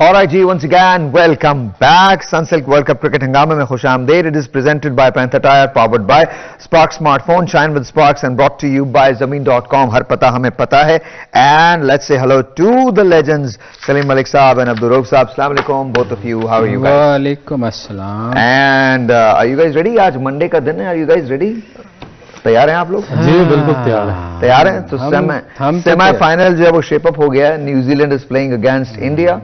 All right, G, once again, welcome back. Sunsilk World Cup Cricket Hangama mein khush aamdeed. It is presented by Panther Tire, powered by Spark Smartphone, shine with Sparks, and brought to you by Zameen.com. Har pata hame pata hai. And let's say hello to the legends, Salim Malik Saab and Abdul Rauf Saab. Assalamu alaikum, both of you. How are you guys? Wa alaikum assalam. And are you guys ready? आज Monday का दिन है. Are you guys ready? तैयार हैं आप लोग? जी बिल्कुल तैयार हैं। तैयार हैं? तो सेमीफाइनल जो है वो शेप अप हो गया है. New Zealand is playing against India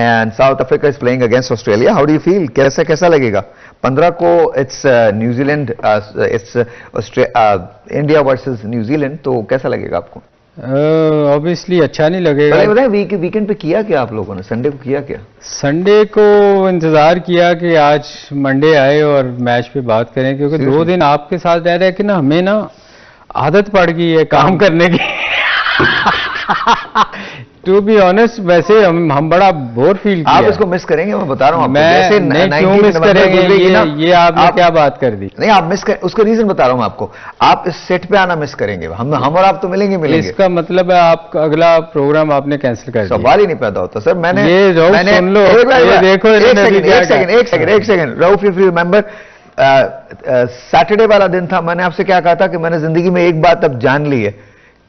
and South Africa is playing against Australia. How do you feel? कैसा लगेगा? 15 को it's New Zealand, it's India versus New Zealand. तो कैसा लगेगा आपको? Obviously अच्छा नहीं लगेगा. पहले बताएं वीकेंड पे किया क्या आप लोगों ने? संडे को किया क्या? संडे को इंतजार किया कि आज मंडे आए और मैच पे बात करें, क्योंकि 2 दिन आपके साथ रह रहे कि ना हमें ना आदत पड़ गई है काम करने की. टू बी ऑनेस्ट, वैसे हम बड़ा बोर फील किया. आप इसको मिस करेंगे, मैं बता रहा हूँ. मैं नहीं, क्यों मिस करेंगे? ये आपने क्या बात कर दी? नहीं, आप मिस कर, उसका रीजन बता रहा हूँ आपको. आप इस सेट पे आना मिस करेंगे. हम और आप तो मिलेंगे. इसका मतलब है आप अगला प्रोग्राम आपने कैंसल कर दिया. सवाल ही नहीं पैदा होता सर. मैंने सुन लो, देखो एक second Rauf, if you remember Saturday वाला दिन था. मैंने आपसे क्या कहा था कि मैंने जिंदगी में एक बात अब जान ली है,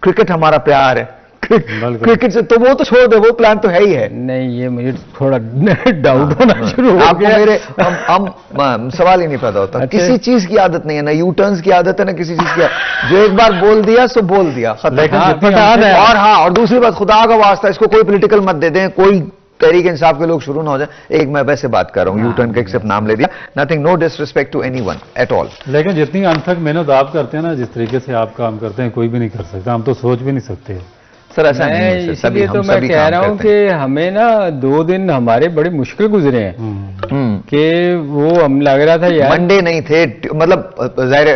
क्रिकेट हमारा प्यार है. क्रिकेट से तो वो तो छोड़ दे, वो प्लान तो है ही है. नहीं, ये मुझे थोड़ा डाउट होना शुरू हो गया. मेरे हम सवाल ही नहीं पैदा होता. अच्छा, किसी चीज की आदत नहीं है, ना यू टर्न्स की आदत है, ना किसी चीज की. जो एक बार बोल दिया सो बोल दिया. और दूसरी बात, खुदा का वास्ता इसको कोई पॉलिटिकल मत दे दें, कोई तहरीक इंसाफ के लोग शुरू ना हो जाए. एक मैं वैसे बात कर रहा हूँ, यू टर्न का एक सिर्फ नाम ले दिया. Nothing, no disrespect to anyone at all. लेकिन जितनी अनथक मेहनत आप करते हैं ना, जिस तरीके से आप काम करते हैं, कोई भी नहीं कर सकता. हम तो सोच भी नहीं सकते सर. ऐसा नहीं है. इसलिए तो मैं कह रहा हूँ कि हमें ना 2 दिन हमारे बड़े मुश्किल गुजरे हैं. कि वो हम लग रहा था यार मंडे नहीं थे, मतलब जाहिर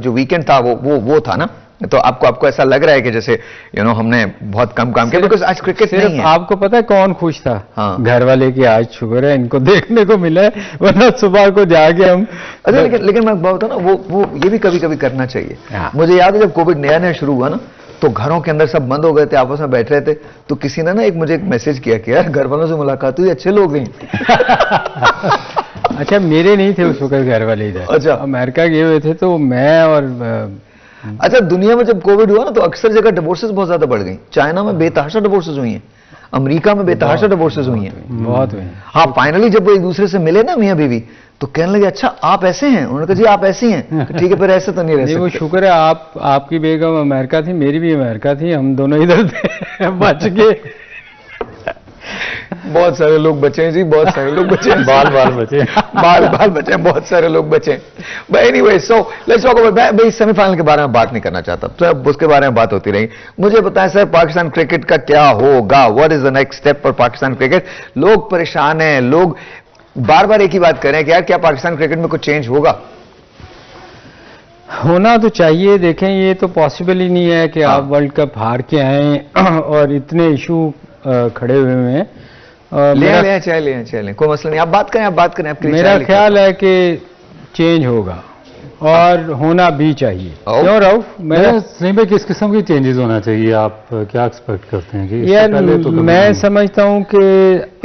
जो वीकेंड था वो था ना. तो आपको ऐसा लग रहा है कि जैसे हमने बहुत कम काम किया, बिकॉज आज क्रिकेट नहीं है. आपको पता है कौन खुश था? हाँ. घर वाले की आज शुक्र है इनको देखने को मिला है, वरना सुबह को जाके हम. अच्छा, लेकिन मैं बताऊँ ना, वो ये भी कभी कभी करना चाहिए. मुझे याद है जब कोविड नया शुरू हुआ ना, तो घरों के अंदर सब बंद हो गए थे, आपस में बैठ रहे थे. तो किसी ने ना मुझे एक मैसेज किया कि यार घर वालों से मुलाकात हुई, अच्छे लोग हैं. अच्छा, मेरे नहीं थे उस वक्त घर वाले इधर. अच्छा, अमेरिका गए हुए थे. तो मैं और अच्छा, दुनिया में जब कोविड हुआ ना तो अक्सर जगह डिवोर्सेस बहुत ज्यादा बढ़ गई. चाइना में बेतहाशा डिवोर्सेस हुई हैं, अमेरिका में बेतहाशा डिवोर्सेस हुई हैं. बहुत हुई. हाँ, फाइनली जब वो एक दूसरे से मिले ना मियां बीवी, तो कहने लगे अच्छा आप ऐसे हैं. उन्होंने कहा जी आप ऐसे हैं. ठीक है, फिर ऐसे तो नहीं रह सकते. वो शुक्र है आपकी बेगम अमेरिका थी, मेरी भी अमेरिका थी, हम दोनों इधर थे. बच गए. बहुत सारे लोग बचे हैं जी, बहुत सारे लोग बचे हैं. बाल बचे बाल बचे हैं, बहुत सारे लोग बचे हैं. But anyway, so let's talk about. मैं सेमीफाइनल के बारे में बात नहीं करना चाहता, तो अब उसके बारे में बात होती रही. मुझे बताएं सर, पाकिस्तान क्रिकेट का क्या होगा? What is the next step for Pakistan cricket? लोग परेशान हैं, लोग बार बार एक ही बात कर रहे हैं कि यार क्या पाकिस्तान क्रिकेट में कुछ चेंज होगा? होना तो चाहिए. देखें, ये तो पॉसिबल ही नहीं है कि आप वर्ल्ड कप हार के आए और इतने इशू खड़े हुए हैं. ले कोई मसला नहीं. आप बात करें. मेरा ख्याल है कि चेंज होगा और होना भी चाहिए. क्यों रऊफ? सही में किस किस्म की चेंजेस होना चाहिए? आप क्या एक्सपेक्ट करते हैं? कि यार तो मैं समझता हूँ कि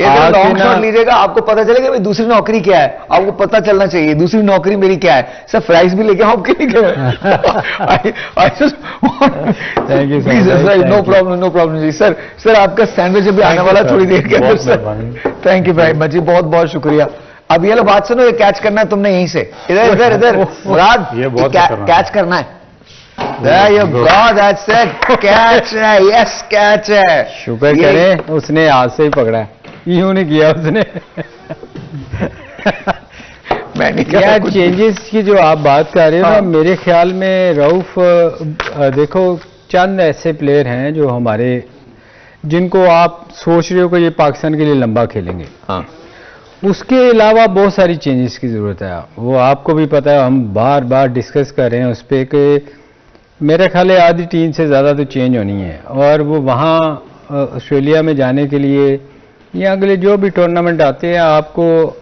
लॉन्ग शॉट लीजिएगा, आपको पता चलेगा भाई दूसरी नौकरी क्या है. आपको पता चलना चाहिए दूसरी नौकरी मेरी क्या है. सर फ्राइज भी लेके आपके लिए. Thank you sir. No problem जी. सर आपका सैंडविच अभी आने वाला थोड़ी देर के अंदर sir. Thank you very much जी, बहुत बहुत शुक्रिया. अब ये लो बात सुनो, ये कैच करना है तुमने यहीं से. इधर मुराद, कैच करना है. There you go, that's it. Catch है, यस कैच है. शुक्र करें उसने हाथ से ही पकड़ा है, यूं नहीं किया उसने. मैं नहीं किया. चेंजेस की जो आप बात कर रहे हो ना, मेरे ख्याल में रऊफ देखो चंद ऐसे प्लेयर हैं जो हमारे, जिनको आप सोच रहे हो कि ये पाकिस्तान के लिए लंबा खेलेंगे. हाँ, उसके अलावा बहुत सारी चेंजेस की ज़रूरत है. वो आपको भी पता है, हम बार बार डिस्कस कर रहे हैं उस पर कि मेरे ख्याल है आधी टीम से ज़्यादा तो चेंज होनी है. और वो वहाँ ऑस्ट्रेलिया में जाने के लिए या अगले जो भी टूर्नामेंट आते हैं, आपको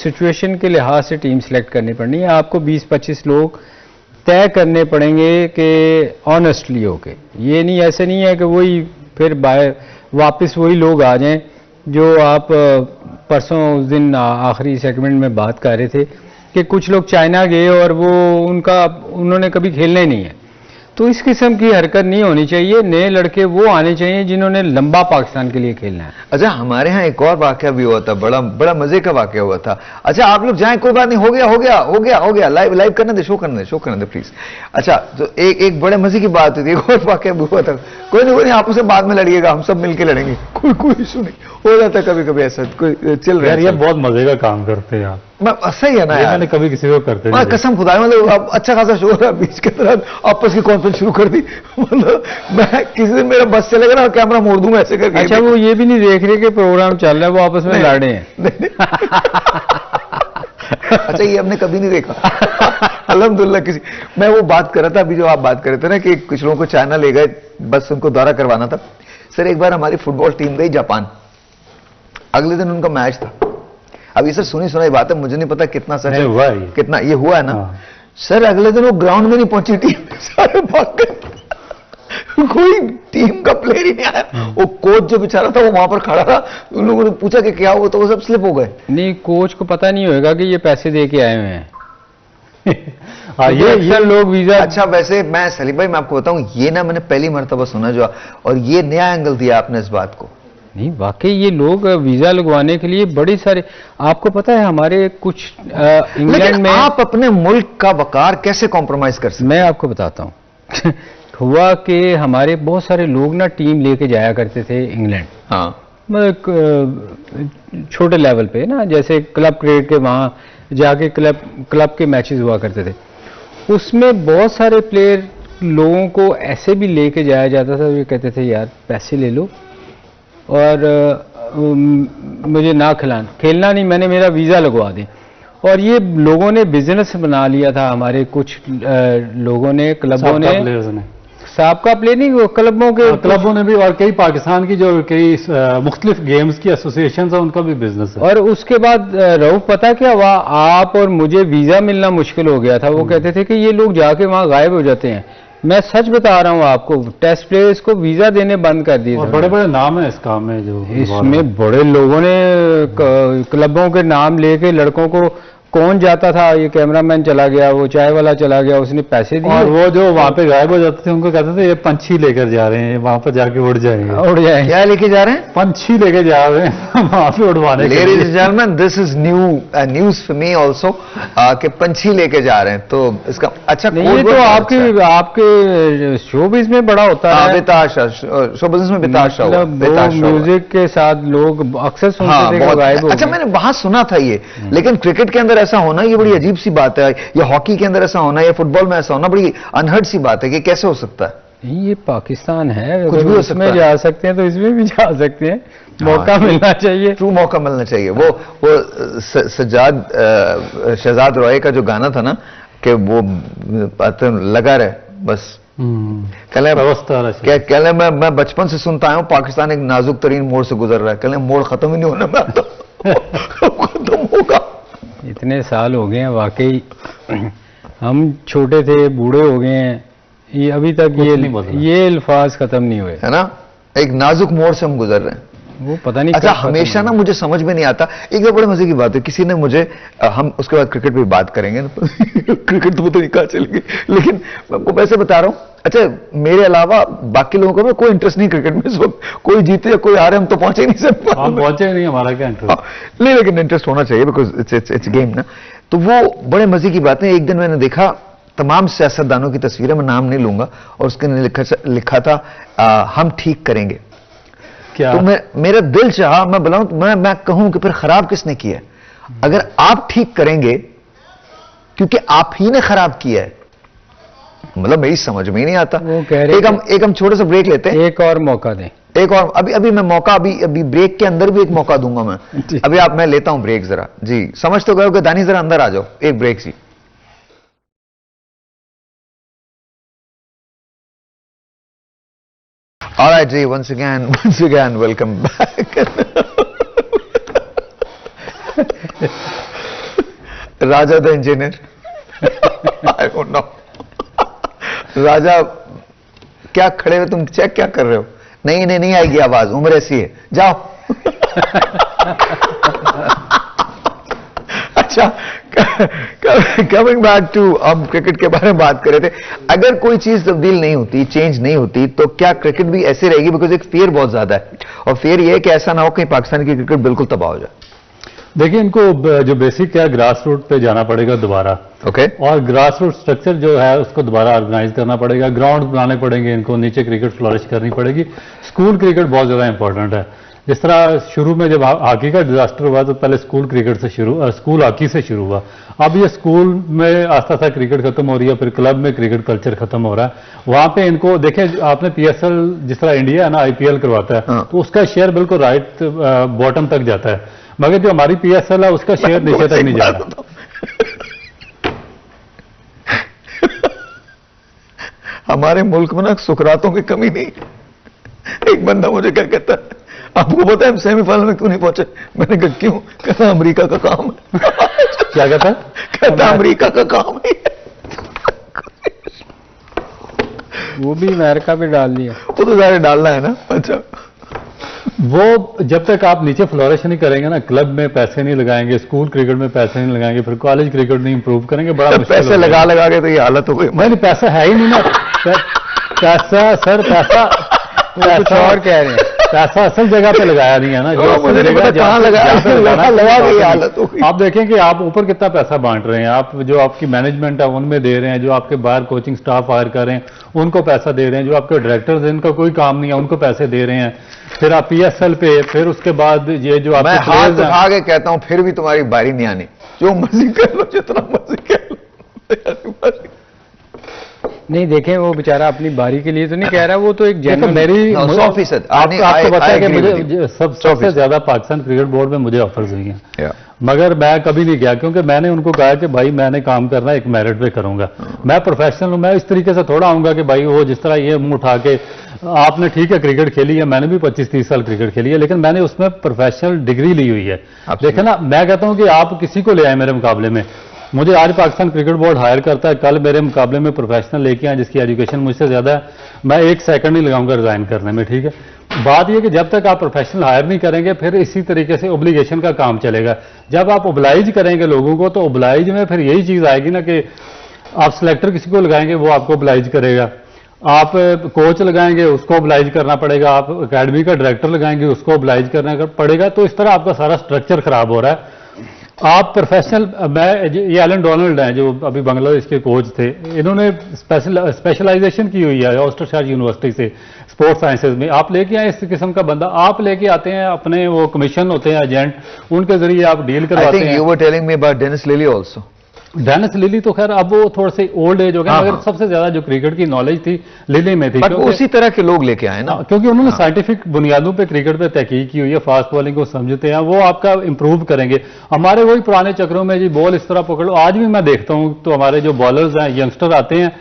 सिचुएशन के लिहाज से टीम सेलेक्ट करनी पड़नी है. आपको 20-25 लोग तय करने पड़ेंगे कि ऑनेस्टली होके. ये नहीं, ऐसे नहीं है कि वही फिर वापस वही लोग आ जाएं जो आप परसों उस दिन आखिरी सेगमेंट में बात कर रहे थे कि कुछ लोग चाइना गए और वो उन्होंने कभी खेलना ही नहीं है। तो इस किस्म की हरकत नहीं होनी चाहिए। नए लड़के वो आने चाहिए जिन्होंने लंबा पाकिस्तान के लिए खेलना है। अच्छा, हमारे यहाँ एक और वाकया भी हुआ था, बड़ा मजे का वाकया हुआ था। अच्छा, आप लोग जाएं, कोई बात नहीं, हो गया, लाइव करने दे, शो करने दे प्लीज। अच्छा, तो एक बड़े मजे की बात हुई थी, एक और वाकया भी हुआ था। कोई नहीं, आपस में बाद में लड़िएगा, हम सब मिलकर लड़ेंगे, कोई इशू नहीं। हो जाता है कभी कभी ऐसा, कोई चल रहा है। ये बहुत मजे का काम करते हैं आप। सही है ना यार, मैंने कभी किसी को करते नहीं। कसम खुदा, मतलब अब अच्छा खासा शो रहा, बीच के तरह आपस की कॉन्फ्रेंस शुरू कर दी। मतलब मैं किसी दिन मेरा बस चलेगा ना, कैमरा मोड़ दूंगा ऐसे करके। अच्छा, वो ये भी नहीं देख रहे कि प्रोग्राम चल रहा है, वो आपस में लड़ रहे हैं। अच्छा, ये हमने कभी नहीं देखा। अल्हम्दुलिल्लाह। मैं वो बात कर रहा था अभी, जो आप बात कर रहे थे ना कि कुछ लोगों को चाइना ले गए, बस उनको दौरा करवाना था। सर, एक बार हमारी फुटबॉल टीम गई जापान, अगले दिन उनका मैच था। अब ये सर सुनी सुनाई बात है, मुझे नहीं पता कितना सच है, कितना ये हुआ है ना। सर, अगले दिन वो ग्राउंड में नहीं पहुंची टीम, सारे भाग गए, कोई टीम का प्लेयर ही नहीं आया। वो कोच जो बेचारा था वो वहां पर खड़ा था, उन लोगों ने पूछा कि क्या हुआ, तो वो सब स्लिप हो गए। नहीं, कोच को पता नहीं होगा कि ये पैसे दे के आए हुए हैं। ये लोग वीजा। अच्छा, वैसे मैं सलीम भाई, मैं आपको बताऊं, ये ना मैंने पहली मर्तबा सुना जो, और ये नया एंगल दिया आपने इस बात को। नहीं, वाकई ये लोग वीजा लगवाने के लिए बड़ी सारे, आपको पता है हमारे कुछ इंग्लैंड में। आप अपने मुल्क का वकार कैसे कॉम्प्रोमाइज कर सकते? मैं आपको बताता हूं। हुआ कि हमारे बहुत सारे लोग ना टीम लेके जाया करते थे इंग्लैंड। हाँ, मतलब छोटे लेवल पे ना, जैसे क्लब क्रिकेट के वहां जाके क्लब के मैचेस हुआ करते थे। उसमें बहुत सारे प्लेयर लोगों को ऐसे भी लेके जाया जाता था, ये कहते थे यार पैसे ले लो और मुझे ना खेलना नहीं, मैंने मेरा वीज़ा लगवा दें। और ये लोगों ने बिजनेस बना लिया था, हमारे कुछ लोगों ने, क्लबों ने, साबका प्लेयर नहीं, वो क्लबों ने भी, और कई पाकिस्तान की जो कई मुख्तलिफ गेम्स की एसोसिएशन है, उनका भी बिजनेस है। और उसके बाद रऊफ, पता क्या हुआ, आप और मुझे वीज़ा मिलना मुश्किल हो गया था। वो कहते थे कि ये लोग जाके वहाँ गायब हो जाते हैं। मैं सच बता रहा हूं आपको, टेस्ट प्लेयर्स को वीजा देने बंद कर दिए। और बड़े बड़े नाम है इस काम में, जो इसमें बड़े लोगों ने क्लबों के नाम लेके लड़कों को, कौन जाता था, ये कैमरामैन चला गया, वो चाय वाला चला गया, उसने पैसे दिए। और वो जो वहां पे गायब हो जाते थे, उनको कहते थे ये पंछी लेकर जा रहे हैं, वहां पर जाके उड़ जाएंगे। क्या लेके जा रहे हैं? पंछी लेके जा रहे हैं वहां पे उड़वाने के लिए। Ladies and gentlemen, this is news for me also, कि पंछी लेके जा रहे हैं। तो इसका अच्छा, ये तो आपके शोबिज़ में बड़ा होता है। बेताशा, शो बिजनेस में बेताशा हुआ। म्यूजिक के साथ लोग अक्सर सुनते थे कि गायब हो गए। अच्छा, मैंने वहां सुना था ये, लेकिन क्रिकेट के अंदर ऐसा होना ये बड़ी अजीब सी बात है, या हॉकी के अंदर ऐसा होना, या फुटबॉल में ऐसा होना बड़ी अनहर्ड सी बात है कि कैसे हो सकता है। ये पाकिस्तान है, कुछ भी उसमें जा सकते हैं तो इसमें भी जा सकते हैं। मौका मिलना चाहिए, ट्रू मौका मिलना चाहिए। वो शहजाद रॉय का जो गाना था ना, कि वो लगा रहे बस। कहले मैं बचपन से सुनता आया हूँ, पाकिस्तान एक नाजुक तरीन मोड़ से गुजर रहा है। कहले मोड़ खत्म ही नहीं होना, मैं तो खत्म होगा। इतने साल हो गए हैं, वाकई हम छोटे थे, बूढ़े हो गए हैं, ये अभी तक ये अल्फाज खत्म नहीं हुए, है ना। एक नाजुक मोड़ से हम गुजर रहे हैं, वो पता नहीं। अच्छा, हमेशा ना मुझे समझ में नहीं आता। एक तो बड़े मजे की बात है, किसी ने मुझे, हम उसके बाद क्रिकेट पे बात करेंगे क्रिकेट तो पता नहीं कहाँ चलेगी, लेकिन मैं आपको वैसे बता रहा हूँ। अच्छा, मेरे अलावा बाकी लोगों को कोई इंटरेस्ट नहीं क्रिकेट में, सब कोई जीते या कोई हारे, हम तो पहुंचे नहीं सकते। हम पहुंचे नहीं, हमारा क्या इंटरेस्ट। नहीं, लेकिन इंटरेस्ट होना चाहिए, बिकॉज इट्स गेम ना। तो वो बड़े मजे की बात है। एक दिन मैंने देखा तमाम सियासतदानों की तस्वीरें, मैं नाम नहीं लूंगा, और उसके लिखा था हम ठीक करेंगे। क्या? तो मेरा दिल चाहा, मैं बुलाऊं, मैं कहूं कि फिर खराब किसने किया है? अगर आप ठीक करेंगे, क्योंकि आप ही ने खराब किया है, मतलब मेरी समझ में ही नहीं आता। एक हम छोटे सा ब्रेक लेते हैं, एक और मौका दें, एक और अभी मैं मौका, अभी ब्रेक के अंदर भी एक मौका दूंगा मैं। अभी मैं लेता हूं ब्रेक जरा जी, समझ तो गए हो कि दानी जरा अंदर आ जाओ, एक break C. All right, G, once again, welcome back. Raja the engineer. I don't know. राजा, क्या खड़े हो तुम, चेक क्या कर रहे हो? नहीं आएगी आवाज, उम्र ऐसी है, जाओ। अच्छा, कमिंग बैक टू, हम क्रिकेट के बारे में बात कर रहे थे, अगर कोई चीज तब्दील नहीं होती, चेंज नहीं होती, तो क्या क्रिकेट भी ऐसे रहेगी? बिकॉज एक फियर बहुत ज्यादा है, और फियर ये है कि ऐसा ना हो कहीं पाकिस्तान की क्रिकेट बिल्कुल तबाह हो जाए। देखिए, इनको जो बेसिक है ग्रास रूट पे जाना पड़ेगा दोबारा। ओके। और ग्रास रूट स्ट्रक्चर जो है उसको दोबारा ऑर्गेनाइज करना पड़ेगा, ग्राउंड बनाने पड़ेंगे इनको, नीचे क्रिकेट फ्लोरिश करनी पड़ेगी। स्कूल क्रिकेट बहुत ज्यादा इंपॉर्टेंट है। जिस तरह शुरू में जब हॉकी का डिजास्टर हुआ तो पहले स्कूल क्रिकेट से स्कूल हॉकी से शुरू हुआ। अब ये स्कूल में आस्ता आस्ता क्रिकेट खत्म हो रही है, फिर क्लब में क्रिकेट कल्चर खत्म हो रहा है। वहां पे इनको देखें, आपने पीएसएल जिस तरह इंडिया है ना आईपीएल करवाता है, तो उसका शेयर बिल्कुल राइट बॉटम तक जाता है, मगर जो हमारी पीएसएल है उसका शेयर नीचे तक नहीं जाता। हमारे मुल्क में ना सुकरातों की कमी नहीं। एक बंदा मुझे क्या कहता है, आपको पता है हम सेमीफाइनल में क्यों नहीं पहुंचे? मैंने कहा क्यों? कहता अमेरिका का काम है। क्या कहता है? कहता अमेरिका का काम है। वो भी अमेरिका पे डाल दिया। वो तो सारे डालना है ना। अच्छा, वो जब तक आप नीचे फ्लोरिश नहीं करेंगे ना, क्लब में पैसे नहीं लगाएंगे, स्कूल क्रिकेट में पैसे नहीं लगाएंगे, फिर कॉलेज क्रिकेट नहीं इंप्रूव करेंगे, बड़ा मुश्किल पैसे लगा लगा के तो ये हालत हो गई। नहीं, पैसा है ही नहीं ना। पैसा सर, पैसा कुछ और कह रहे हैं। पैसा असल जगह पे लगाया नहीं है ना, जो मुझे नहीं पता कहाँ लगाया, लगा गई हालत हो गई। आप देखें कि आप ऊपर कितना पैसा बांट रहे हैं, आप जो आपकी मैनेजमेंट है उनमें दे रहे हैं, जो आपके बाहर कोचिंग स्टाफ हायर कर रहे हैं उनको पैसा दे रहे हैं, जो आपके डायरेक्टर्स हैं इनका कोई काम नहीं है उनको पैसे दे रहे हैं, फिर आप पीएसएल पे, फिर उसके बाद ये जो आप हाथ उठा के कहता हूं फिर भी तुम्हारी बारी नहीं आनी, जो मर्जी कर लो, जितना मर्जी कर लो। नहीं देखें, वो बेचारा अपनी बारी के लिए तो नहीं कह रहा, वो तो एक जनरल मेरी 100% आपको पता है कि मुझे सबसे ज्यादा पाकिस्तान क्रिकेट बोर्ड में मुझे ऑफर्स हुई हैं, मगर मैं कभी नहीं गया, क्योंकि मैंने उनको कहा कि भाई मैंने काम करना एक मेरिट पे करूंगा, मैं प्रोफेशनल हूं, मैं इस तरीके से थोड़ा आऊंगा कि भाई वो जिस तरह ये मुंह उठा के आपने ठीक है क्रिकेट खेली है, मैंने भी 25-30 साल क्रिकेट खेली है, लेकिन मैंने उसमें प्रोफेशनल डिग्री ली हुई है। देखे ना, मैं कहता हूं कि आप किसी को ले आए मेरे मुकाबले में, मुझे आज पाकिस्तान क्रिकेट बोर्ड हायर करता है, कल मेरे मुकाबले में प्रोफेशनल लेके आए जिसकी एजुकेशन मुझसे ज्यादा है, मैं एक सेकंड नहीं लगाऊंगा रिजाइन करने में। ठीक है, बात यह कि जब तक आप प्रोफेशनल हायर नहीं करेंगे फिर इसी तरीके से ओब्लिगेशन का काम चलेगा। जब आप ओब्लाइज करेंगे लोगों को तो ओब्लाइज में फिर यही चीज आएगी ना कि आप सिलेक्टर किसी को लगाएंगे वो आपको ओब्लाइज करेगा, आप कोच लगाएंगे उसको ओब्लाइज करना पड़ेगा, आप अकेडमी का डायरेक्टर लगाएंगे उसको ओब्लाइज करना पड़ेगा, तो इस तरह आपका सारा स्ट्रक्चर खराब हो रहा है। आप प्रोफेशनल, मैं ये एलन डोनाल्ड हैं जो अभी बांग्लादेश के कोच थे, इन्होंने स्पेशलाइजेशन की हुई है ऑस्टरशायर यूनिवर्सिटी से स्पोर्ट्स साइंसेज में। आप लेके आए इस किस्म का बंदा, आप लेके आते हैं अपने वो कमीशन होते हैं एजेंट, उनके जरिए आप डील करवाते हैं। You were telling me about Dennis Lillee also. Dennis Lillee तो खैर अब वो थोड़े से ओल्ड एज हो गए, मगर सबसे ज्यादा जो क्रिकेट की नॉलेज थी लिली में थी, बट उसी तरह के लोग लेके आए ना, क्योंकि उन्होंने साइंटिफिक बुनियादों पे क्रिकेट पे तहकीक की हुई है, फास्ट बॉलिंग को समझते हैं, वो आपका इंप्रूव करेंगे। हमारे वही पुराने चक्रों में जी बॉल इस तरह पकड़ो, आज भी मैं देखता हूं तो हमारे जो बॉलर्स हैं यंगस्टर आते हैं,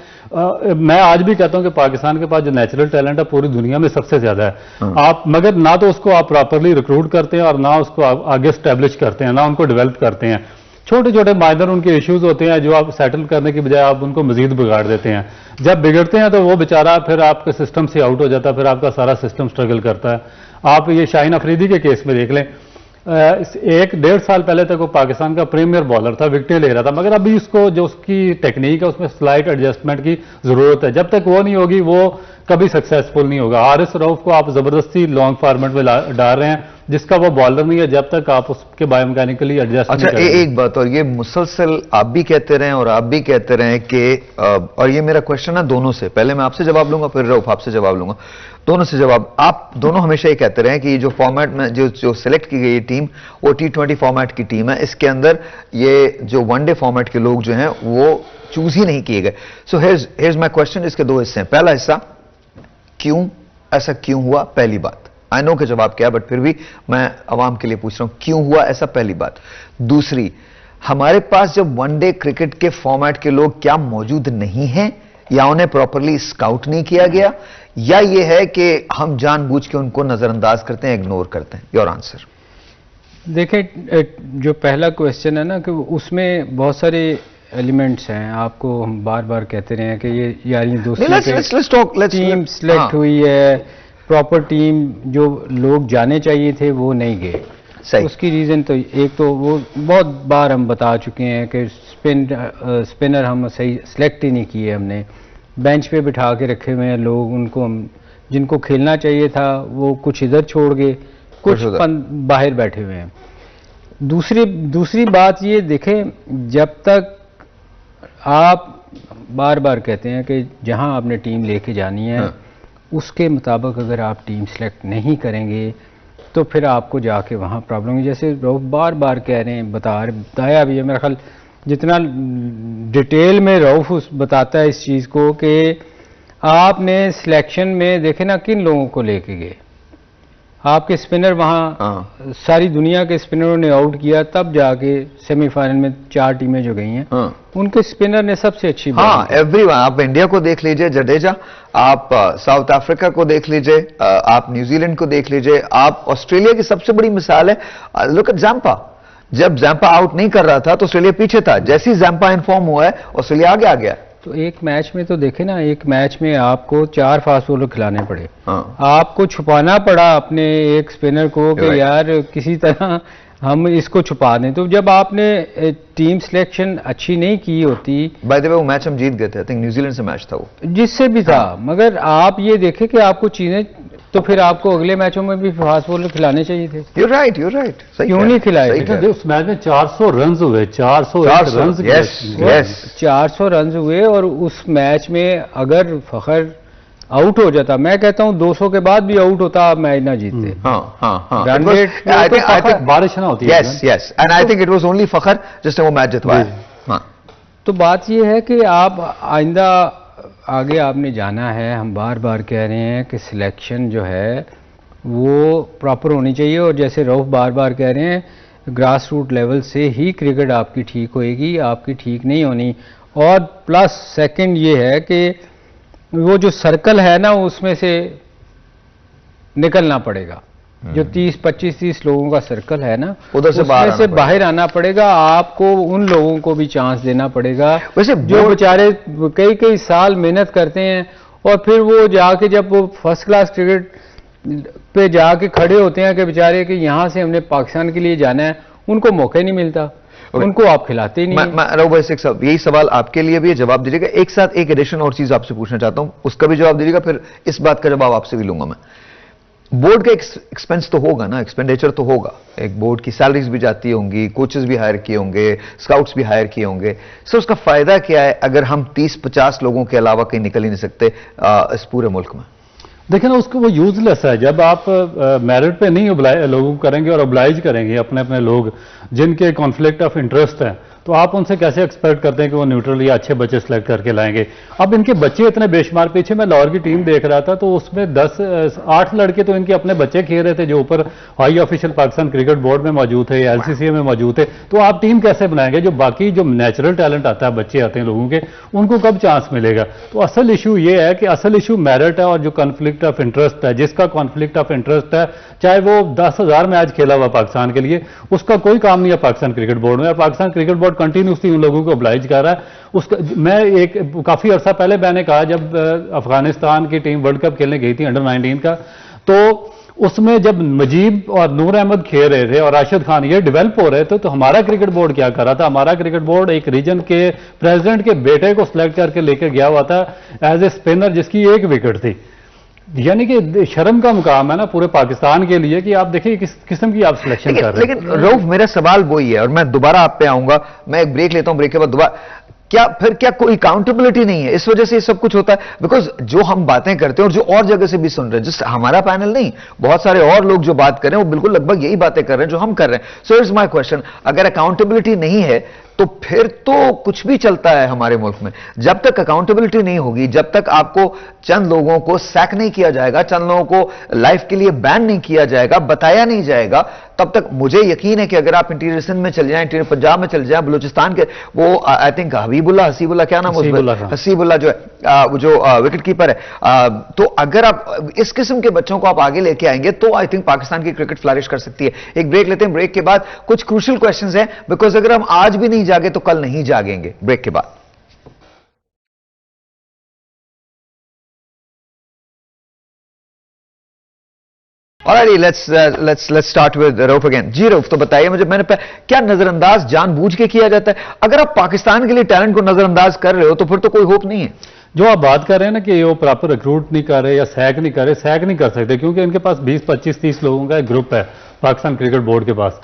मैं आज भी कहता हूं कि पाकिस्तान के पास जो नेचुरल टैलेंट है पूरी दुनिया में सबसे ज्यादा है। आप मगर ना तो उसको आप प्रॉपरली रिक्रूट करते हैं और ना उसको आप आगे स्टैब्लिश करते हैं, ना उनको डेवलप करते हैं। छोटे छोटे माइनर उनके इश्यूज होते हैं जो आप सेटल करने की बजाय आप उनको मजीद बिगाड़ देते हैं। जब बिगड़ते हैं तो वो बेचारा फिर आपके सिस्टम से आउट हो जाता है, फिर आपका सारा सिस्टम स्ट्रगल करता है। आप ये शाहीन अफरीदी के केस में देख लें, 1-1.5 साल पहले तक वो पाकिस्तान का प्रीमियर बॉलर था, विकेटें ले रहा था, मगर अभी उसको जो उसकी टेक्निक है उसमें स्लाइट एडजस्टमेंट की जरूरत है। जब तक वो नहीं होगी वो कभी सक्सेसफुल नहीं होगा। हारिस रऊफ को आप जबरदस्ती लॉन्ग फॉर्मेट में डाल रहे हैं जिसका वो बॉलर नहीं है, जब तक आप उसके बायोमैकेनिकली एडजस्ट अच्छा, एक बात और, ये मुसलसल आप भी कहते रहे और आप भी कहते रहे कि और ये मेरा क्वेश्चन है दोनों से, पहले मैं आपसे जवाब लूंगा फिर रऊफ आपसे जवाब लूंगा, दोनों से जवाब। आप दोनों हमेशा ये कहते रहे कि जो फॉर्मेट में जो सिलेक्ट की गई टीम वो T20 फॉर्मेट की टीम है, इसके अंदर ये जो वनडे फॉर्मेट के लोग जो हैं वो चूज ही नहीं किए गए। सो हियर्स माय क्वेश्चन, इसके दो हिस्से हैं। पहला हिस्सा, क्यों ऐसा क्यों हुआ? पहली बात, आई नो के जवाब क्या है बट फिर भी मैं अवाम के लिए पूछ रहा हूं, क्यों हुआ ऐसा? पहली बात। दूसरी, हमारे पास जब वनडे क्रिकेट के फॉर्मेट के लोग क्या मौजूद नहीं हैं, या उन्हें प्रॉपरली स्काउट नहीं किया गया, या ये है कि हम जानबूझ के उनको नजरअंदाज करते हैं, इग्नोर करते हैं? Your answer. देखिए, जो पहला क्वेश्चन है ना कि उसमें बहुत सारे एलिमेंट्स हैं, आपको हम बार बार कहते रहे हैं कि ये यारी दोस्ती टीम सिलेक्ट हुई है, प्रॉपर टीम जो लोग जाने चाहिए थे वो नहीं गए। उसकी रीज़न तो एक तो वो बहुत बार हम बता चुके हैं कि स्पिनर हम सही सेलेक्ट ही नहीं किए हमने, बेंच पे बिठा के रखे हुए हैं लोग, उनको हम जिनको खेलना चाहिए था वो कुछ इधर छोड़ गए, कुछ बाहर बैठे हुए हैं। दूसरी बात ये देखें, जब तक आप बार बार कहते हैं कि जहां आपने टीम लेके जानी है उसके मुताबिक अगर आप टीम सेलेक्ट नहीं करेंगे तो फिर आपको जाके वहाँ प्रॉब्लम है। जैसे रऊफ बार बार कह रहे हैं, बताया भी है, मेरा ख्याल जितना डिटेल में रऊफ बताता है इस चीज़ को कि आपने सिलेक्शन में देखे ना किन लोगों को लेके गए, आपके स्पिनर वहाँ सारी दुनिया के स्पिनरों ने आउट किया, तब जाके सेमीफाइनल में 4 टीमें जो गई हैं उनके स्पिनर ने सबसे अच्छी एवरीवन। आप इंडिया को देख लीजिए, जडेजा, आप साउथ अफ्रीका को देख लीजिए, आप न्यूजीलैंड को देख लीजिए, आप ऑस्ट्रेलिया की सबसे बड़ी मिसाल है लुक एट जैम्पा। जब जैम्पा आउट नहीं कर रहा था तो ऑस्ट्रेलिया पीछे था, जैसे ही जैम्पा इन्फॉर्म हुआ है ऑस्ट्रेलिया आगे आ गया। तो एक मैच में तो देखे ना, एक मैच में आपको 4 फास्ट बॉलर खिलाने पड़े, आपको छुपाना पड़ा अपने एक स्पिनर को कि यार किसी तरह हम इसको छुपा दें। तो जब आपने टीम सिलेक्शन अच्छी नहीं की होती, बाय द वे वो मैच हम जीत गए थे, आई थिंक न्यूजीलैंड से मैच था वो, जिससे भी था, मगर आप ये देखें कि आपको चीजें, तो फिर आपको अगले मैचों में भी फास्ट बॉलर खिलाने चाहिए थे। You're right, you're right. क्यों नहीं खिलाए? उस मैच में 400 रन हुए, 400 रन, yes, 400 रन हुए। और उस मैच में अगर फखर आउट हो जाता, मैं कहता हूं 200 के बाद भी आउट होता, आप मैच ना जीतते। रन रेट बारिश ना होती। Yes yes, and I think it was only Fakhar जिसने वो मैच जितवाया। तो बात ये है कि आप आइंदा आगे आपने जाना है, हम बार बार कह रहे हैं कि सिलेक्शन जो है वो प्रॉपर होनी चाहिए। और जैसे रऊफ बार बार कह रहे हैं, ग्रास रूट लेवल से ही क्रिकेट आपकी ठीक होएगी, आपकी ठीक नहीं होनी। और प्लस सेकंड ये है कि वो जो सर्कल है ना उसमें से निकलना पड़ेगा, जो 30-25-30 लोगों का सर्कल है ना, उधर से बाहर आना पड़ेगा। आपको उन लोगों को भी चांस देना पड़ेगा वैसे जो बेचारे कई साल मेहनत करते हैं और फिर वो जाके जब वो फर्स्ट क्लास क्रिकेट पे जाके खड़े होते हैं कि बेचारे कि यहाँ से हमने पाकिस्तान के लिए जाना है, उनको मौका नहीं मिलता, उनको आप खिलाते ही नहीं। रऊफ भाई साहब, यही सवाल आपके लिए भी है, जवाब दीजिएगा। एक साथ एक एडिशन और चीज आपसे पूछना चाहता हूं, उसका भी जवाब दीजिएगा, फिर इस बात का जवाब आपसे भी लूंगा मैं। बोर्ड का एक्सपेंस तो होगा ना, एक्सपेंडिचर तो होगा, एक बोर्ड की सैलरीज भी जाती होंगी, कोचेस भी हायर किए होंगे, स्काउट्स भी हायर किए होंगे। सो उसका फायदा क्या है अगर हम 30-50 लोगों के अलावा कहीं निकल ही नहीं सकते इस पूरे मुल्क में? देखिए ना, उसको वो यूजलेस है। जब आप मेरिट पे नहीं लोगों को करेंगे और ऑब्लाइज करेंगे अपने अपने लोग जिनके कॉन्फ्लिक्ट ऑफ इंटरेस्ट है, तो आप उनसे कैसे एक्सपेक्ट करते हैं कि वो न्यूट्रल या अच्छे बच्चे सेलेक्ट करके लाएंगे? अब इनके बच्चे इतने बेशुमार, पीछे मैं लाहौर की टीम देख रहा था तो उसमें 8 लड़के तो इनके अपने बच्चे खेल रहे थे जो ऊपर high official Pakistan cricket board में मौजूद थे, LCCA में मौजूद थे। तो आप टीम कैसे बनाएंगे? जो बाकी जो नेचुरल टैलेंट आता है, बच्चे आते हैं लोगों के, उनको कब चांस मिलेगा? तो असल इशू ये है कि असल इशू मेरिट है और जो कॉन्फ्लिक्ट ऑफ इंटरेस्ट है। जिसका कॉन्फ्लिक्ट ऑफ इंटरेस्ट है, चाहे वो 10,000 मैच खेला हुआ पाकिस्तान के लिए, उसका कोई काम नहीं है पाकिस्तान क्रिकेट बोर्ड में। पाकिस्तान क्रिकेट बोर्ड कंटिन्यूसली उन लोगों को ऑब्लाइज कर रहा है। उसका मैं काफी अरसा पहले मैंने कहा, जब अफगानिस्तान की टीम वर्ल्ड कप खेलने गई थी अंडर 19 का, तो उसमें जब मजीब और नूर अहमद खेल रहे थे और राशिद खान ये डेवलप हो रहे थे, तो हमारा क्रिकेट बोर्ड क्या कर रहा था? हमारा क्रिकेट बोर्ड एक रीजन के प्रेसिडेंट के बेटे को सिलेक्ट करके लेकर गया हुआ था एज ए स्पिनर जिसकी 1 विकेट थी। यानी कि शर्म का मुकाम है ना पूरे पाकिस्तान के लिए कि आप देखिए किस किस्म की आप सिलेक्शन कर रहे हैं। लेकिन रऊफ, मेरा सवाल वही है और मैं दोबारा आप पे आऊंगा, मैं एक ब्रेक लेता हूं, ब्रेक के बाद दोबारा। क्या कोई अकाउंटेबिलिटी नहीं है? इस वजह से ये सब कुछ होता है। बिकॉज जो हम बातें करते हैं और जो और जगह से भी सुन रहे हैं, जिस हमारा पैनल नहीं, बहुत सारे और लोग जो बात कर रहे हैं वो बिल्कुल लगभग यही बातें कर रहे हैं जो हम कर रहे हैं। सो इट्स माय क्वेश्चन, अगर अकाउंटेबिलिटी नहीं है तो फिर तो कुछ भी चलता है हमारे मुल्क में। जब तक अकाउंटेबिलिटी नहीं होगी, जब तक आपको चंद लोगों को सैक नहीं किया जाएगा, चंद लोगों को लाइफ के लिए बैन नहीं किया जाएगा, बताया नहीं जाएगा, तब तक मुझे यकीन है कि अगर आप इंटीरियर सिंध में चल जाएं, इंटीरियर पंजाब में चल जाएं, बलूचिस्तान के वो आई थिंक हसीबुल्ला क्या नाम है, हसीबुल्ला जो है वो जो विकेट कीपर है, तो अगर आप इस किस्म के बच्चों को आप आगे लेके आएंगे तो आई थिंक पाकिस्तान की क्रिकेट फ्लरिश कर सकती है। एक ब्रेक लेते हैं, ब्रेक के बाद कुछ क्रूशियल क्वेश्चंस हैं, बिकॉज अगर हम आज भी नहीं जागे तो कल नहीं जागेंगे। ब्रेक के बाद Alrighty, let's start with Rauf again. जी रऊफ, तो बताइए मुझे, क्या नजरअंदाज जानबूझ के किया जाता है? अगर आप पाकिस्तान के लिए टैलेंट को नजरअंदाज कर रहे हो तो फिर तो कोई होप नहीं है। जो आप बात कर रहे हैं ना कि वो प्रॉपर रिक्रूट नहीं कर रहे या सैक नहीं कर रहे, सैक नहीं कर सकते क्योंकि इनके पास 20, 25, 30 लोगों का एक ग्रुप है पाकिस्तान क्रिकेट बोर्ड के पास।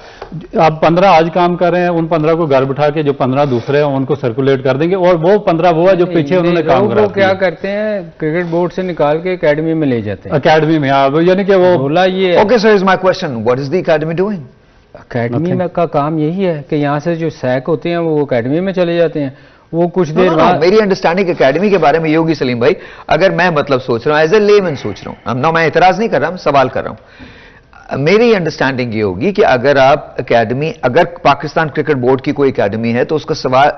आप 15 आज काम कर रहे हैं, उन 15 को घर बिठा के जो 15 दूसरे हैं उनको सर्कुलेट कर देंगे, और वो 15 वो है जो पीछे उन्होंने काम करा। वो क्या करते हैं, क्रिकेट बोर्ड से निकाल के एकेडमी में ले जाते हैं। एकेडमी में, यानी कि वो बोला ये। Okay sir, is my question, what is the academy doing? Academy में का काम यही है कि यहाँ से जो सैक होते हैं वो एकेडमी में चले जाते हैं, वो कुछ देर बाद। मेरी अंडरस्टैंडिंग एकेडमी के बारे में ये होगी सलीम भाई, अगर मैं मतलब सोच रहा हूँ एज ए लेमैन सोच रहा हूँ, मैं एतराज नहीं कर रहा हूँ, सवाल कर रहा हूँ। मेरी अंडरस्टैंडिंग ये होगी कि अगर आप एकेडमी, अगर पाकिस्तान क्रिकेट बोर्ड की कोई एकेडमी है तो उसका सवाल,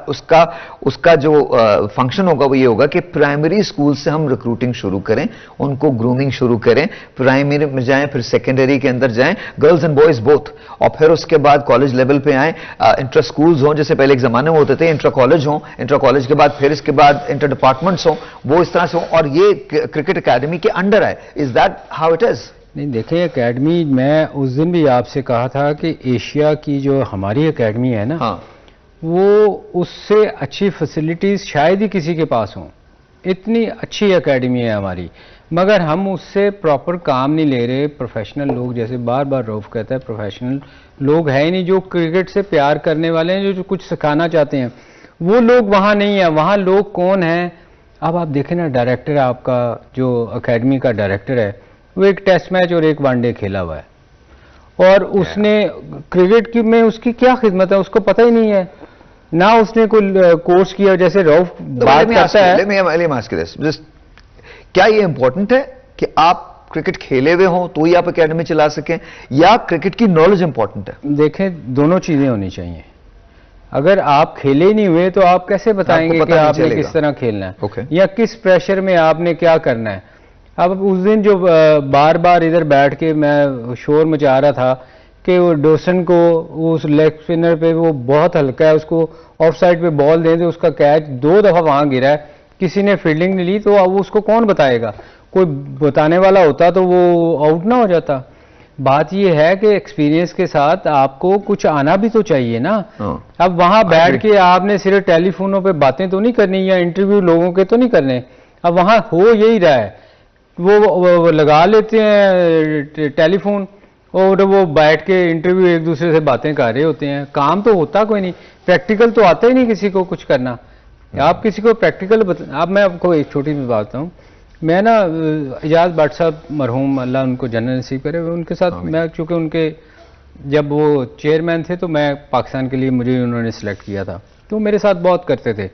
उसका जो फंक्शन होगा वो ये होगा कि प्राइमरी स्कूल से हम रिक्रूटिंग शुरू करें, उनको ग्रूमिंग शुरू करें, प्राइमरी में जाएं, फिर सेकेंडरी के अंदर जाएं, गर्ल्स एंड बॉयज बोथ, और फिर उसके बाद कॉलेज लेवल पे आएं, इंटर स्कूल्स हों जैसे पहले एक जमाने में होते थे, इंटर कॉलेज हों, इंटर कॉलेज के बाद फिर इसके बाद इंटर डिपार्टमेंट्स हों, वो इस तरह से हों, और ये क्रिकेट एकेडमी के अंडर आए। Is that how it is? नहीं देखिए, एकेडमी, मैं उस दिन भी आपसे कहा था कि एशिया की जो हमारी एकेडमी है ना, हाँ, वो उससे अच्छी फैसिलिटीज शायद ही किसी के पास हों। इतनी अच्छी एकेडमी है हमारी, मगर हम उससे प्रॉपर काम नहीं ले रहे। प्रोफेशनल लोग, जैसे बार बार रऊफ कहता है, प्रोफेशनल लोग है ही नहीं जो क्रिकेट से प्यार करने वाले हैं, जो कुछ सिखाना चाहते हैं, वो लोग वहाँ नहीं है। वहाँ लोग कौन हैं? अब आप देखें ना, डायरेक्टर आपका जो एकेडमी का डायरेक्टर है, वो एक टेस्ट मैच और एक वनडे खेला हुआ है, और उसने क्रिकेट की में उसकी क्या खिदमत है उसको पता ही नहीं है, ना उसने कोई कोर्स किया। जैसे रऊफ बात करता है, क्या ये इंपॉर्टेंट है कि आप क्रिकेट खेले हुए हों तो ही आप एकेडमी चला सकें, या क्रिकेट की नॉलेज इंपॉर्टेंट है? देखें, दोनों चीजें होनी चाहिए। अगर आप खेले ही नहीं हुए तो आप कैसे बताएंगे कि आपने किस तरह खेलना है, या किस प्रेशर में आपने क्या करना है। अब उस दिन जो बार बार इधर बैठ के मैं शोर मचा रहा था कि वो डोसन को, उस लेग स्पिनर पे, वो बहुत हल्का है, उसको ऑफ साइड पे बॉल दे दे, उसका कैच 2 दफा वहां गिरा है, किसी ने फील्डिंग नहीं ली, तो अब उसको कौन बताएगा? कोई बताने वाला होता तो वो आउट ना हो जाता। बात ये है कि एक्सपीरियंस के साथ आपको कुछ आना भी तो चाहिए ना। अब वहां बैठ के आपने सिर्फ टेलीफोनों पे बातें तो नहीं करनी, या इंटरव्यू लोगों के तो नहीं करने। अब वहां हो यही रहा है, वो लगा लेते हैं टेलीफोन और वो बैठ के इंटरव्यू एक दूसरे से बातें कर रहे होते हैं, काम तो होता कोई नहीं, प्रैक्टिकल तो आता ही नहीं किसी को कुछ करना। आप किसी को प्रैक्टिकल अब मैं आपको एक छोटी सी बात बताऊं, मैं ना इजाज भट्ट साहब मरहूम, अल्लाह उनको जन्नत नसीब करे, उनके साथ मैं, चूंकि उनके जब वो चेयरमैन थे तो मैं पाकिस्तान के लिए, मुझे उन्होंने सिलेक्ट किया था, तो मेरे साथ बहुत करते थे।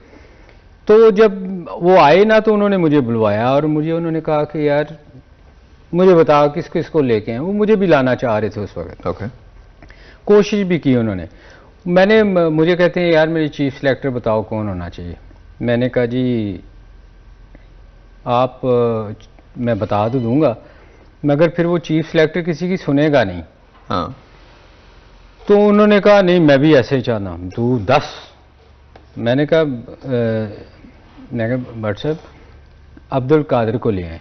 तो जब वो आए ना तो उन्होंने मुझे बुलवाया और मुझे उन्होंने कहा कि यार मुझे बताओ किस किस को लेके हैं। वो मुझे भी लाना चाह रहे थे उस वक्त। कोशिश भी की उन्होंने। मुझे कहते हैं यार मेरी चीफ सिलेक्टर बताओ कौन होना चाहिए। मैंने कहा जी आप, मैं बता तो दूंगा मगर फिर वो चीफ सिलेक्टर किसी की सुनेगा नहीं। हाँ। तो उन्होंने कहा नहीं मैं भी ऐसे ही चाहता हूँ, तू 10। मैंने कहा भट्ट साहब अब्दुल कादिर को ले आए।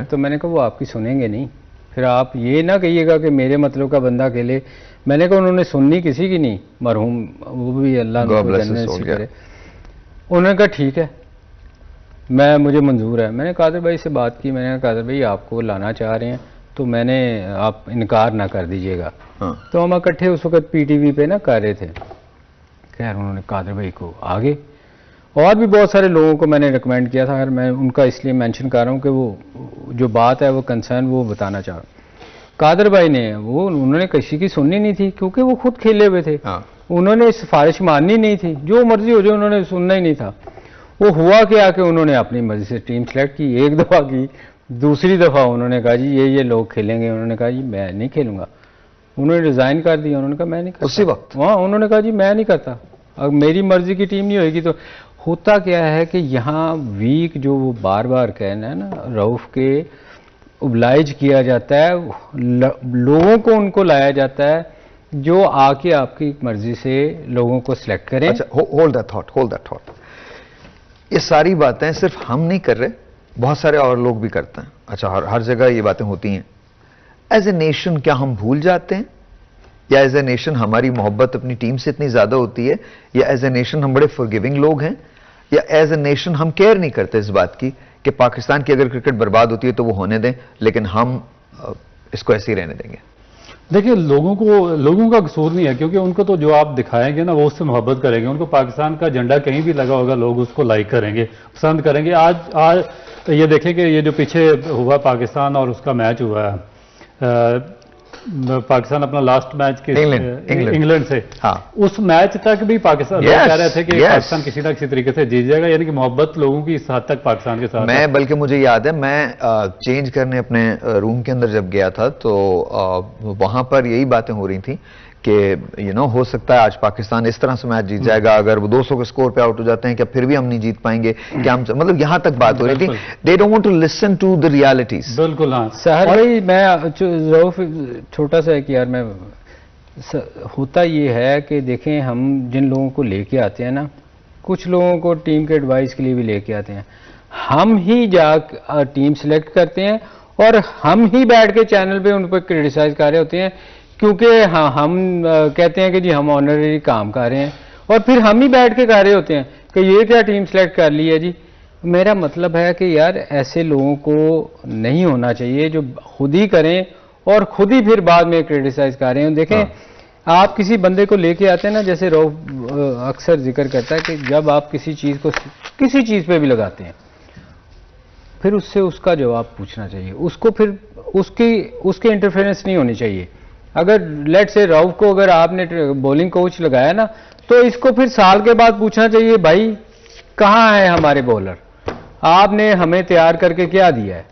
तो मैंने कहा वो आपकी सुनेंगे नहीं, फिर आप ये ना कहिएगा कि मेरे मतलब का बंदा अकेले। मैंने कहा उन्होंने सुननी किसी की नहीं, मरहूम वो भी अल्लाह करे। उन्होंने कहा ठीक है मुझे मंजूर है। मैंने कादिर भाई से बात की, मैंने कहा कादिर भाई आपको लाना चाह रहे हैं तो मैंने आप इनकार ना कर दीजिएगा। तो हम इकट्ठे उस वक्त पीटीवी पे ना कर रहे थे। खैर उन्होंने कादिर भाई को आगे, और भी बहुत सारे लोगों को मैंने रिकमेंड किया था। मैं उनका इसलिए मेंशन कर रहा हूँ कि वो जो बात है वो कंसर्न वो बताना चाह रहा हूँ। कादिर भाई ने उन्होंने किसी की सुननी नहीं थी क्योंकि वो खुद खेले हुए थे। उन्होंने सिफारिश माननी नहीं थी, जो मर्जी हो जाए उन्होंने सुनना ही नहीं था। वो हुआ क्या कि उन्होंने अपनी मर्जी से टीम सेलेक्ट की, एक दफ़ा की, दूसरी दफ़ा उन्होंने कहा जी ये लोग खेलेंगे। उन्होंने कहा जी मैं नहीं खेलूंगा। उन्होंने रिजाइन कर दिया। उन्होंने कहा मैं नहीं करता। उसी वक्त हाँ, उन्होंने कहा जी मैं नहीं करता, अब मेरी मर्जी की टीम नहीं होगी। तो होता क्या है कि यहाँ वीक जो वो बार बार कहना है ना, रऊफ के ओब्लाइज किया जाता है, लोगों को उनको लाया जाता है जो आके आपकी मर्जी से लोगों को सिलेक्ट करें। अच्छा, होल्ड दैट थॉट। ये सारी बातें सिर्फ हम नहीं कर रहे, बहुत सारे और लोग भी करते हैं। अच्छा, हर जगह ये बातें होती हैं। एज ए नेशन क्या हम भूल जाते हैं, या एज ए नेशन हमारी मोहब्बत अपनी टीम से इतनी ज्यादा होती है, या एज ए नेशन हम बड़े फॉरगिविंग लोग हैं, या एज ए नेशन हम केयर नहीं करते इस बात की कि पाकिस्तान की अगर क्रिकेट बर्बाद होती है तो वो होने दें, लेकिन हम इसको ऐसे ही रहने देंगे? देखिए, लोगों का कसूर नहीं है, क्योंकि उनको तो जो आप दिखाएंगे ना वो उससे मोहब्बत करेंगे। उनको पाकिस्तान का झंडा कहीं भी लगा होगा, लोग उसको लाइक करेंगे, पसंद करेंगे। आज ये देखें कि ये जो पीछे हुआ पाकिस्तान और उसका मैच हुआ है, पाकिस्तान अपना लास्ट मैच इंग्लैंड से, हाँ, उस मैच तक भी पाकिस्तान लोग कह रहे थे कि पाकिस्तान किसी ना किसी तरीके से जीत जाएगा, यानी कि मोहब्बत लोगों की इस हद तक पाकिस्तान के साथ। मैं बल्कि मुझे याद है, मैं चेंज करने अपने रूम के अंदर जब गया था तो वहां पर यही बातें हो रही थी कि हो सकता है आज पाकिस्तान इस तरह से मैच जीत जाएगा, अगर वो 200 के स्कोर पे आउट हो जाते हैं क्या फिर भी हम नहीं जीत पाएंगे क्या, हम मतलब यहां तक बात हो रही थी। They don't want to listen to the realities. बिल्कुल, हाँ सहर भाई, मैं छोटा सा है कि यार मैं होता ये है कि देखें, हम जिन लोगों को लेके आते हैं ना, कुछ लोगों को टीम के एडवाइस के लिए भी लेके आते हैं, हम ही जा टीम सिलेक्ट करते हैं और हम ही बैठ के चैनल पे उन पर क्रिटिसाइज कर रहे होते हैं, क्योंकि हाँ हम कहते हैं कि जी हम ऑनररी काम कर रहे हैं, और फिर हम ही बैठ के कर रहे होते हैं कि ये क्या टीम सेलेक्ट कर ली है जी। मेरा मतलब है कि यार ऐसे लोगों को नहीं होना चाहिए जो खुद ही करें और खुद ही फिर बाद में क्रिटिसाइज कर रहे हैं। देखें, आप किसी बंदे को लेके आते हैं ना, जैसे रऊफ अक्सर जिक्र करता है कि जब आप किसी चीज को किसी चीज पे भी लगाते हैं, फिर उससे उसका जवाब पूछना चाहिए, उसको फिर उसके इंटरफेरेंस नहीं होनी चाहिए। अगर लेट से रऊफ को अगर आपने बॉलिंग कोच लगाया ना, तो इसको फिर साल के बाद पूछना चाहिए, भाई कहाँ है हमारे बॉलर, आपने हमें तैयार करके क्या दिया है।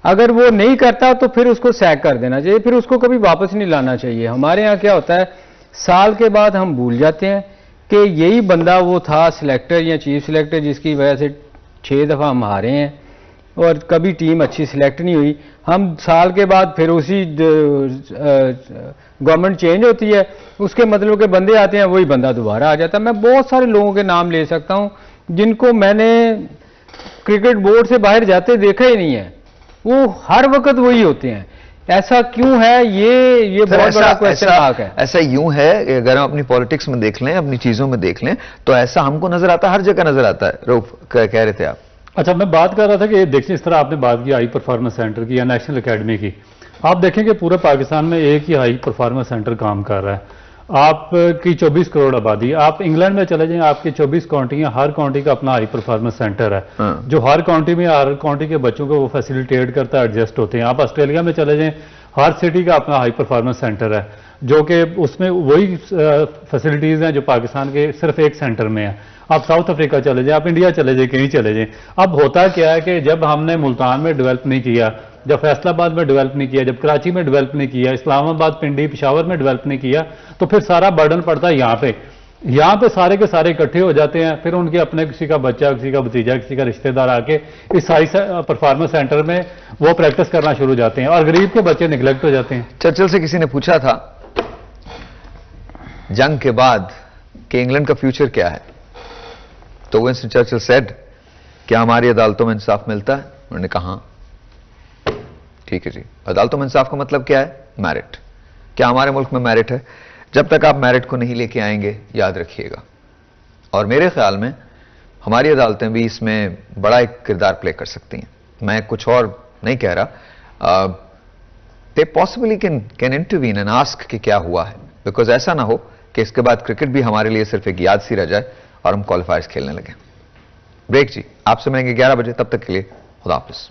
अगर वो नहीं करता तो फिर उसको सैक कर देना चाहिए, फिर उसको कभी वापस नहीं लाना चाहिए। हमारे यहाँ क्या होता है, साल के बाद हम भूल जाते हैं कि यही बंदा वो था सिलेक्टर या चीफ सिलेक्टर जिसकी वजह से 6 दफा हम हारे हैं और कभी टीम अच्छी सिलेक्ट नहीं हुई। हम साल के बाद फिर उसी गवर्नमेंट चेंज होती है, उसके मतलब के बंदे आते हैं, वही बंदा दोबारा आ जाता है। मैं बहुत सारे लोगों के नाम ले सकता हूं जिनको मैंने क्रिकेट बोर्ड से बाहर जाते देखा ही नहीं है, वो हर वक्त वही होते हैं। ऐसा क्यों है, ये बहुत बड़ा क्वेश्चन मार्क है। ऐसा यूं है, अगर हम अपनी पॉलिटिक्स में देख लें, अपनी चीजों में देख लें, तो ऐसा हमको नजर आता है, हर जगह नजर आता है। रऊफ कह रहे थे आप? अच्छा, मैं बात कर रहा था कि देखिए, इस तरह आपने बात की हाई परफॉर्मेंस सेंटर की या नेशनल एकेडमी की, आप देखें कि पूरे पाकिस्तान में एक ही हाई परफॉर्मेंस सेंटर काम कर रहा है। आपकी 24 करोड़ आबादी, आप इंग्लैंड में चले जाएं, आपकी 24 काउंटियां, हर काउंटी का अपना हाई परफॉर्मेंस सेंटर है, जो हर काउंटी में हर काउंटी के बच्चों को वो फैसिलिटेट करता है, एडजस्ट होते हैं। आप ऑस्ट्रेलिया में चले जाएं, हर सिटी का अपना हाई परफॉर्मेंस सेंटर है, जो कि उसमें वही फैसिलिटीज हैं जो पाकिस्तान के सिर्फ एक सेंटर में है। आप साउथ अफ्रीका चले जाएं, आप इंडिया चले जाएं, कहीं चले जाएं। अब होता क्या है कि जब हमने मुल्तान में डेवलप नहीं किया, जब फैसलाबाद में डेवलप नहीं किया, जब कराची में डेवलप नहीं किया, इस्लामाबाद, पिंडी, पेशावर में डेवलप नहीं किया, तो फिर सारा बर्डन पड़ता है यहाँ पे सारे के सारे इकट्ठे हो जाते हैं। फिर उनके अपने किसी का बच्चा, किसी का भतीजा, किसी का रिश्तेदार आके इस हाई परफॉर्मेंस सेंटर में वो प्रैक्टिस करना शुरू हो जाते हैं और गरीब के बच्चे निगलेक्ट हो जाते हैं। चर्चिल से किसी ने पूछा था जंग के बाद कि इंग्लैंड का फ्यूचर क्या है, तो विंस्टन चर्चिल सेड, क्या हमारी अदालतों में इंसाफ मिलता है? उन्होंने कहा ठीक है जी। अदालतों में इंसाफ का मतलब क्या है? मेरिट। क्या हमारे मुल्क में मेरिट है? जब तक आप मेरिट को नहीं लेके आएंगे, याद रखिएगा। और मेरे ख्याल में हमारी अदालतें भी इसमें बड़ा एक किरदार प्ले कर सकती हैं। मैं कुछ और नहीं कह रहा, they possibly can intervene and ask कि क्या हुआ है, बिकॉज ऐसा ना हो कि इसके बाद क्रिकेट भी हमारे लिए सिर्फ एक याद सी रह जाए और हम क्वालिफायर्स खेलने लगे। ब्रेक जी, आपसे मिलेंगे 11 बजे, तब तक के लिए खुदा हाफिज।